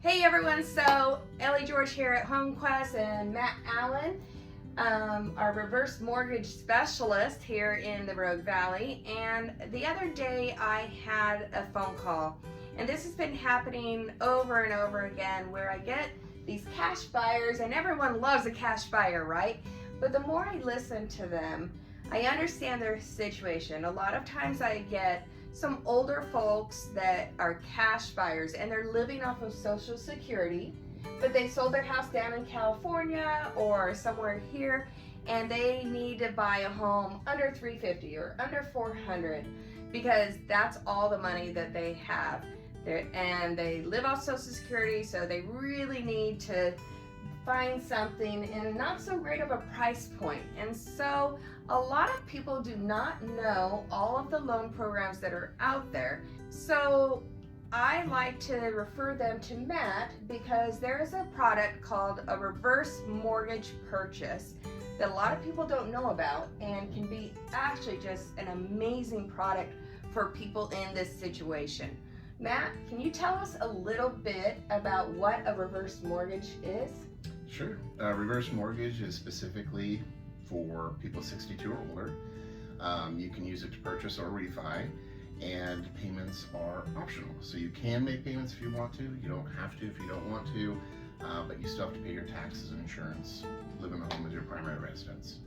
Hey everyone, so Ellie George here at HomeQuest and Matt Allen, our reverse mortgage specialist here in the Rogue Valley. And the other day I had a phone call, and this has been happening over and over again where I get these cash buyers, and everyone loves a cash buyer, right? But the more I listen to them, I understand their situation. A lot of times I get some older folks that are cash buyers and they're living off of Social Security, but they sold their house down in California or somewhere here, and they need to buy a home under 350 or under 400 because that's all the money that they have. And they live off Social Security, so they really need to find something in not so great of a price point. And so a lot of people do not know all of the loan programs that are out there. So I like to refer them to Matt because there is a product called a reverse mortgage purchase that a lot of people don't know about and can be actually just an amazing product for people in this situation. Matt, can you tell us a little bit about what a reverse mortgage is? Sure. Reverse mortgage is specifically for people 62 or older. You can use it to purchase or refi, and payments are optional. So you can make payments if you want to. You don't have to if you don't want to, but you still have to pay your taxes and insurance, live in the home as your primary residence.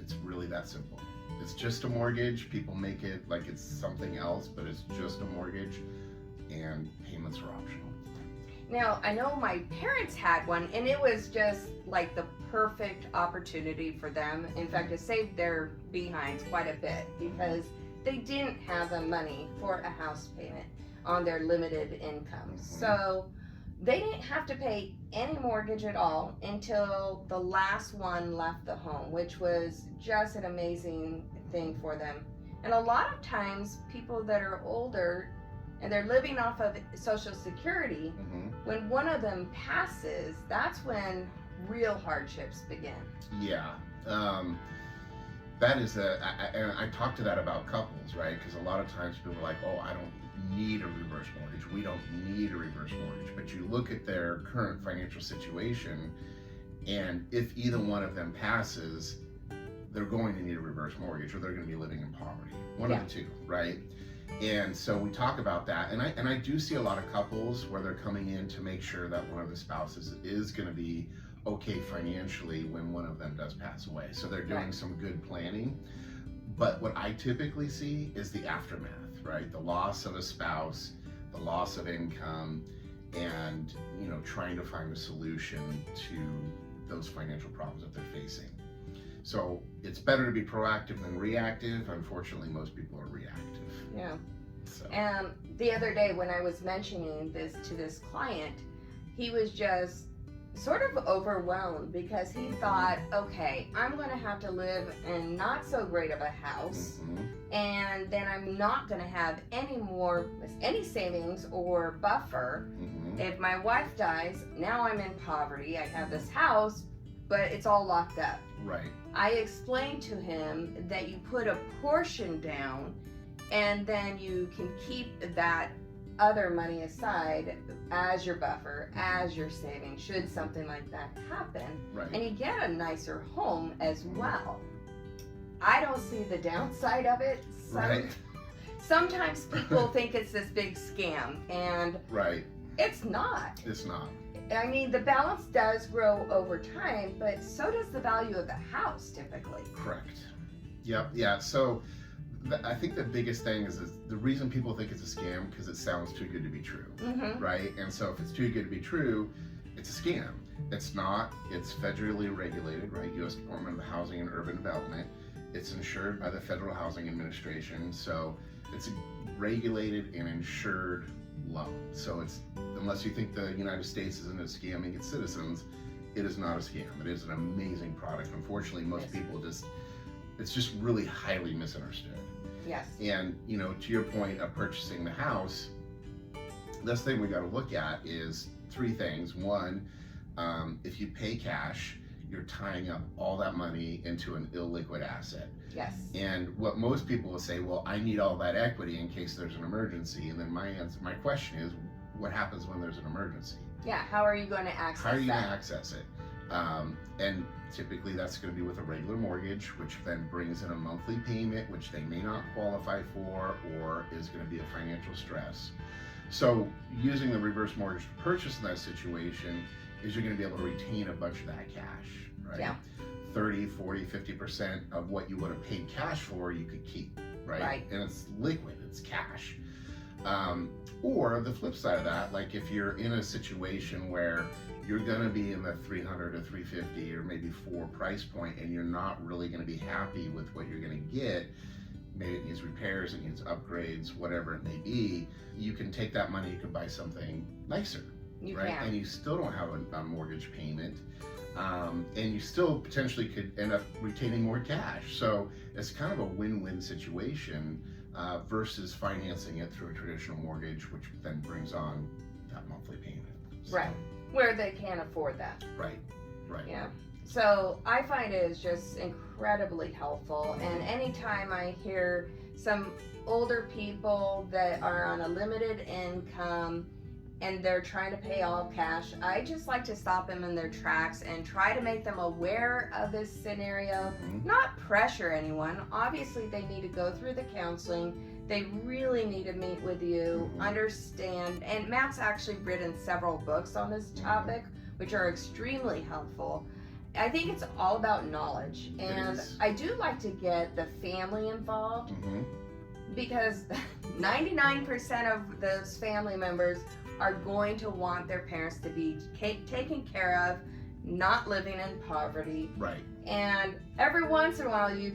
It's really that simple. It's just a mortgage. People make it like it's something else, but it's just a mortgage, and payments are optional. Now, I know my parents had one, and it was just like the perfect opportunity for them. In fact, it saved their behinds quite a bit because they didn't have the money for a house payment on their limited income. So they didn't have to pay any mortgage at all until the last one left the home, which was just an amazing thing for them. And a lot of times, people that are older and they're living off of Social Security, when one of them passes, that's when real hardships begin. Yeah. That is and I talk to that about couples, right? Because a lot of times people are like, oh, I don't need a reverse mortgage. We don't need a reverse mortgage. But you look at their current financial situation, and if either one of them passes, they're going to need a reverse mortgage or they're going to be living in poverty. One of the two, right? And so we talk about that, and I do see a lot of couples where they're coming in to make sure that one of the spouses is going to be okay financially when one of them does pass away. So they're doing some good planning. But what I typically see is the aftermath, right? The loss of a spouse, the loss of income, and trying to find a solution to those financial problems that they're facing. So it's better to be proactive than reactive. Unfortunately, most people are reactive. Yeah. So. And the other day when I was mentioning this to this client, he was just sort of overwhelmed because he thought, okay, I'm going to have to live in not so great of a house, and then I'm not going to have any savings or buffer. If my wife dies, now I'm in poverty. I have this house, but it's all locked up. Right. I explained to him that you put a portion down and then you can keep that other money aside as your buffer, as your savings, should something like that happen. Right. And you get a nicer home as well. I don't see the downside of it. Sometimes people think it's this big scam, and it's not. It's not. I mean, the balance does grow over time, but so does the value of the house typically. Correct. Yep. Yeah. So I think the biggest thing is the reason people think it's a scam because it sounds too good to be true, right? And so if it's too good to be true, it's a scam. It's not. It's federally regulated, right? U.S. Department of Housing and Urban Development. It's insured by the Federal Housing Administration. So it's a regulated and insured loan. So it's, unless you think the United States isn't scamming its citizens, it is not a scam. It is an amazing product. Unfortunately, most people it's just really highly misunderstood. Yes. And to your point of purchasing the house, this thing we got to look at is three things. One, if you pay cash, you're tying up all that money into an illiquid asset. Yes. And what most people will say, well, I need all that equity in case there's an emergency. And then my question is, what happens when there's an emergency? Yeah, how are you going to access How are you that? going to access it? And typically that's going to be with a regular mortgage, which then brings in a monthly payment, which they may not qualify for, or is going to be a financial stress. So using the reverse mortgage to purchase in that situation is you're going to be able to retain a bunch of that cash, right? Yeah. 30, 40, 50% of what you would have paid cash for, you could keep, right? Right. And it's liquid, it's cash. Or the flip side of that, like if you're in a situation where you're going to be in the 300 to 350 or maybe 4 price point and you're not really going to be happy with what you're going to get, maybe it needs repairs, it needs upgrades, whatever it may be, you can take that money, you can buy something nicer, You right? can. And you still don't have a mortgage payment. And you still potentially could end up retaining more cash. So it's kind of a win-win situation versus financing it through a traditional mortgage, which then brings on that monthly payment. So, Right. Where they can't afford that. Right. Yeah. So I find it is just incredibly helpful. And anytime I hear some older people that are on a limited income and they're trying to pay all cash, I just like to stop them in their tracks and try to make them aware of this scenario. Mhm. Not pressure anyone. Obviously, they need to go through the counseling. They really need to meet with you, Mhm. understand. And Matt's actually written several books on this topic, which are extremely helpful. I think it's all about knowledge. And is. I do like to get the family involved Mhm. because 99% of those family members are going to want their parents to be taken care of, not living in poverty. Right. And every once in a while you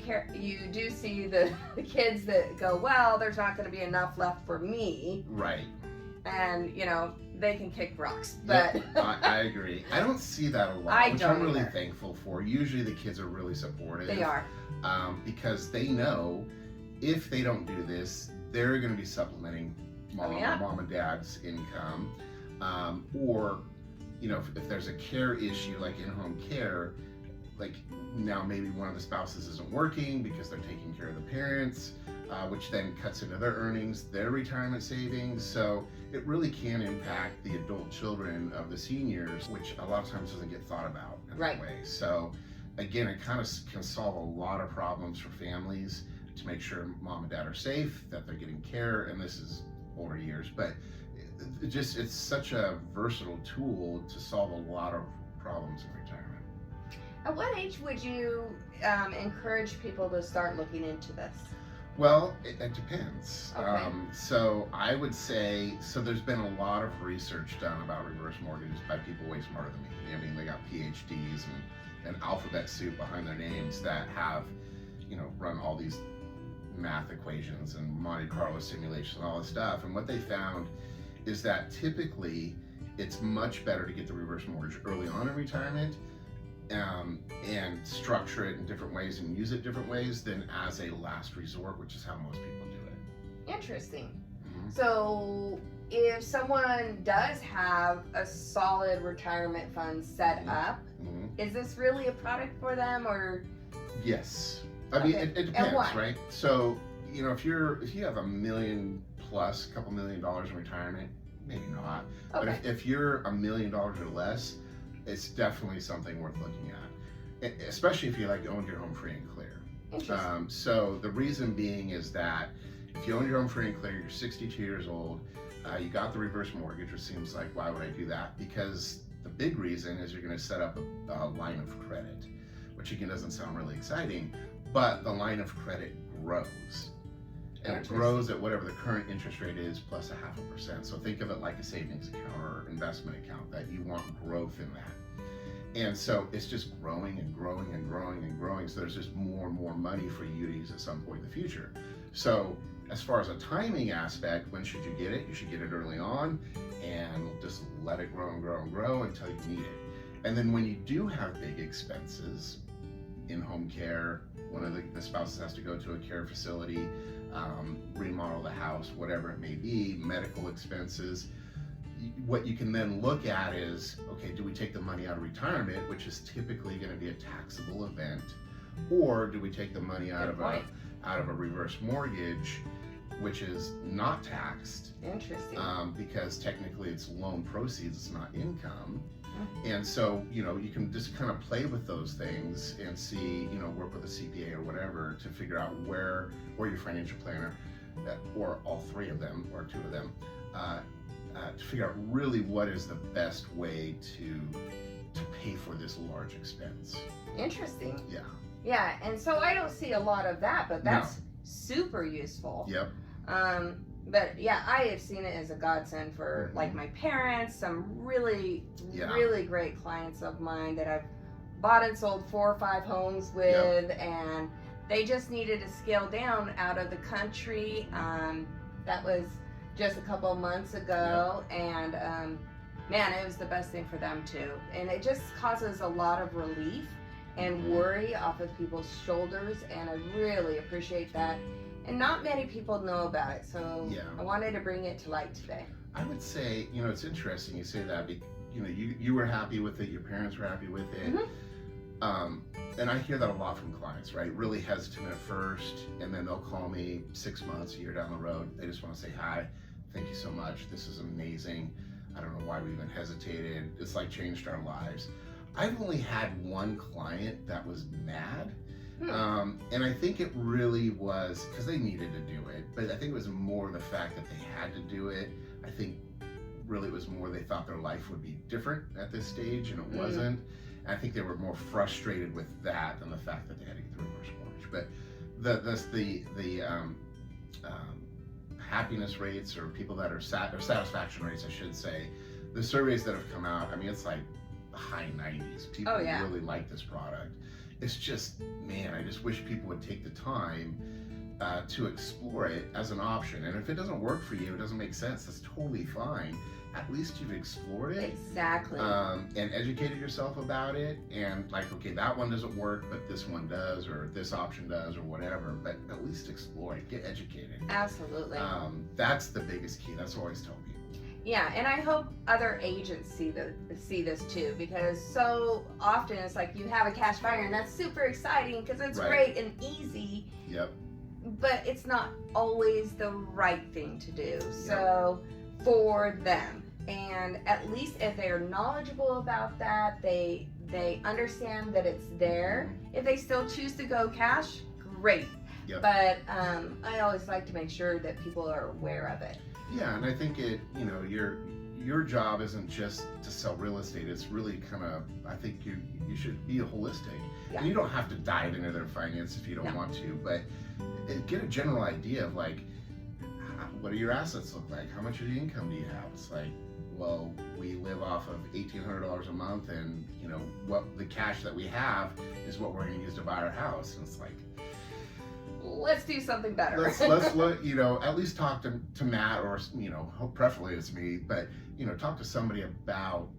do see the kids that go, well, there's not going to be enough left for me. Right. And, they can kick rocks. But Yep, I agree. I don't see that a lot, which don't I'm really either. thankful for. Usually the kids are really supportive. They are. Because they know if they don't do this, they're going to be supplementing mom and dad's income. Or, if there's a care issue like in-home care, like now maybe one of the spouses isn't working because they're taking care of the parents, which then cuts into their earnings, their retirement savings. So it really can impact the adult children of the seniors, which a lot of times doesn't get thought about in that way. So again, it kind of can solve a lot of problems for families to make sure mom and dad are safe, that they're getting care, and this is older years, but it's such a versatile tool to solve a lot of problems in retirement. At what age would you encourage people to start looking into this? Well, it depends. Okay. So I would say, there's been a lot of research done about reverse mortgages by people way smarter than me. I mean, they got PhDs and alphabet soup behind their names that have, run all these math equations and Monte Carlo simulations and all this stuff. And what they found is that typically it's much better to get the reverse mortgage early on in retirement and structure it in different ways and use it different ways than as a last resort, which is how most people do it. Interesting. Mm-hmm. So if someone does have a solid retirement fund set up, is this really a product for them, or? Yes. I mean, it depends, right? So, if you have $1 million plus, a couple $1 million in retirement, maybe not. Okay. But if you're $1 million or less, it's definitely something worth looking at, especially if you owned your home free and clear. Interesting. So the reason being is that if you own your home free and clear, you're 62 years old, you got the reverse mortgage, which seems like, why would I do that? Because the big reason is you're going to set up a line of credit, which again doesn't sound really exciting, but the line of credit grows. And it grows at whatever the current interest rate is plus 0.5%. So think of it like a savings account or investment account, that you want growth in that. And so it's just growing and growing and growing and growing. So there's just more and more money for you to use at some point in the future. So as far as a timing aspect, when should you get it? You should get it early on and just let it grow and grow and grow until you need it. And then when you do have big expenses, in-home care, one of the spouses has to go to a care facility, remodel the house, whatever it may be, medical expenses. What you can then look at is, okay, do we take the money out of retirement, which is typically going to be a taxable event, or do we take the money out of a reverse mortgage, which is not taxed. Interesting. Because technically it's loan proceeds, it's not income. And so, you know, you can just kind of play with those things and see, you know, work with a CPA or whatever to figure out where, or your financial planner, or all three of them, or two of them, to figure out really what is the best way to pay for this large expense. Interesting. Yeah. Yeah, and so I don't see a lot of that, but that's super useful. Yep. But yeah, I have seen it as a godsend for like my parents, some really great clients of mine that I've bought and sold 4 or 5 homes with, and they just needed to scale down out of the country. That was just a couple of months ago, and man, it was the best thing for them too. And it just causes a lot of relief and worry off of people's shoulders, and I really appreciate that. And not many people know about it, so I wanted to bring it to light today. I would say, you know, it's interesting you say that. You know, you were happy with it, your parents were happy with it. And I hear that a lot from clients, right? Really hesitant at first, and then they'll call me 6 months, a year down the road. They just want to say, hi, thank you so much. This is amazing. I don't know why we even hesitated. It's like changed our lives. I've only had one client that was mad. And I think it really was because they needed to do it, but I think it was more the fact that they had to do it. I think really it was more they thought their life would be different at this stage, and it wasn't. And I think they were more frustrated with that than the fact that they had to get the reverse mortgage. But the happiness rates, or people that are or satisfaction rates, I should say, the surveys that have come out, I mean, it's like high 90s. People really like this product. It's just, man, I just wish people would take the time to explore it as an option. And if it doesn't work for you, it doesn't make sense, that's totally fine. At least you've explored it. Exactly. And educated yourself about it. And like, okay, that one doesn't work, but this one does, or this option does, or whatever. But at least explore it, get educated. Absolutely. That's the biggest key. That's what I always tell people. Yeah, and I hope other agents see this too, because so often it's like you have a cash buyer and that's super exciting because it's great and easy. Yep. But it's not always the right thing to do. So for them, and at least if they're knowledgeable about that, they understand that it's there. If they still choose to go cash, great. Yep. But I always like to make sure that people are aware of it. Yeah, and I think your job isn't just to sell real estate. It's really kind of, I think you should be holistic. And you don't have to dive into their finance if you don't want to, but get a general idea of like, what do your assets look like? How much of the income do you have? It's like, well, we live off of $1,800 a month, and what the cash that we have is what we're going to use to buy our house. And it's like, let's do something better. let's look, at least talk to Matt, or preferably it's me, but talk to somebody about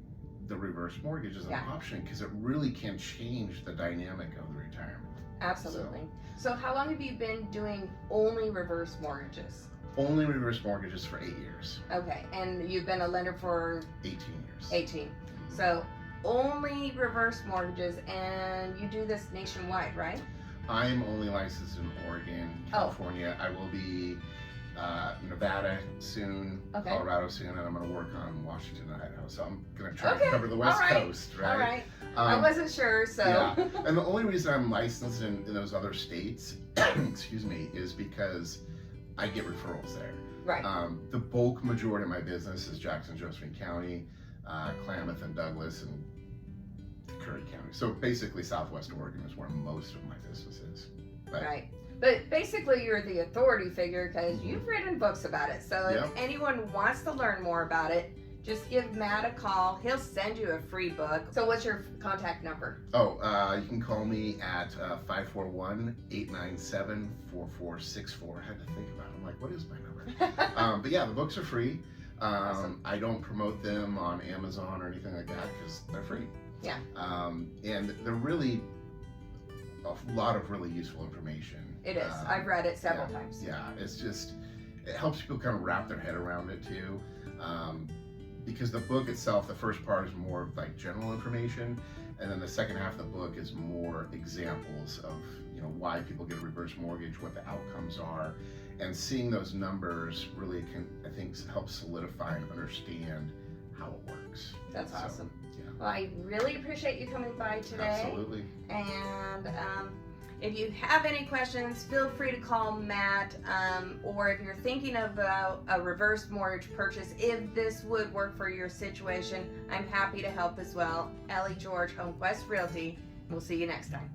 the reverse mortgage as an option, because it really can change the dynamic of the retirement. Absolutely. So how long have you been doing only reverse mortgages? Only reverse mortgages for 8 years. Okay, and you've been a lender for 18 years. 18. Mm-hmm. So only reverse mortgages, and you do this nationwide, right? I'm only licensed in Oregon, California. I will be Nevada soon, Colorado soon, and I'm going to work on Washington and Idaho. So I'm going to try to cover the West Coast, right? All right. I wasn't sure, so. Yeah. And the only reason I'm licensed in those other states, excuse me, is because I get referrals there. Right. The bulk majority of my business is Jackson, Josephine County, Klamath and Douglas, and Curry County. So basically Southwest Oregon is where most of my business is. Right. But basically you're the authority figure because you've written books about it. So if anyone wants to learn more about it, just give Matt a call. He'll send you a free book. So what's your contact number? You can call me at 541-897-4464. I had to think about it. I'm like, what is my number? But yeah, the books are free. Awesome. I don't promote them on Amazon or anything like that because they're free. Yeah. And they're really a lot of really useful information. It is. I've read it several times. Yeah, it's just, it helps people kind of wrap their head around it too. Because the book itself, the first part is more like general information, and then the second half of the book is more examples of why people get a reverse mortgage, what the outcomes are, and seeing those numbers really can, I think, help solidify and understand how it works. That's So, awesome. yeah. Well, I really appreciate you coming by today. Absolutely. And if you have any questions, feel free to call Matt. Or if you're thinking about a reverse mortgage purchase, if this would work for your situation, I'm happy to help as well. Ellie George, HomeQuest Realty. We'll see you next time.